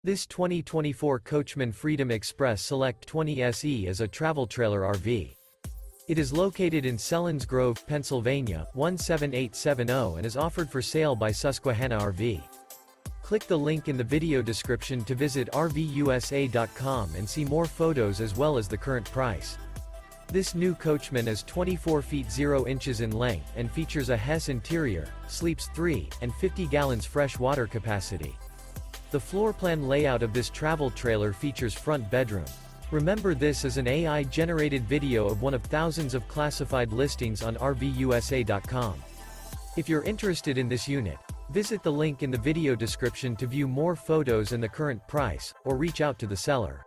This 2024 Coachmen Freedom Express Select 20 SE is a travel trailer RV. It is located in Selinsgrove, Pennsylvania, 17870 and is offered for sale by Susquehanna RV. Click the link in the video description to visit RVUSA.com and see more photos as well as the current price. This new Coachmen is 24 feet 0 inches in length and features a HESS interior, sleeps 3, and 50 gallons fresh water capacity. The floor plan layout of this travel trailer features front bedroom. Remember, this is an AI-generated video of one of thousands of classified listings on RVUSA.com. If you're interested in this unit, visit the link in the video description to view more photos and the current price, or reach out to the seller.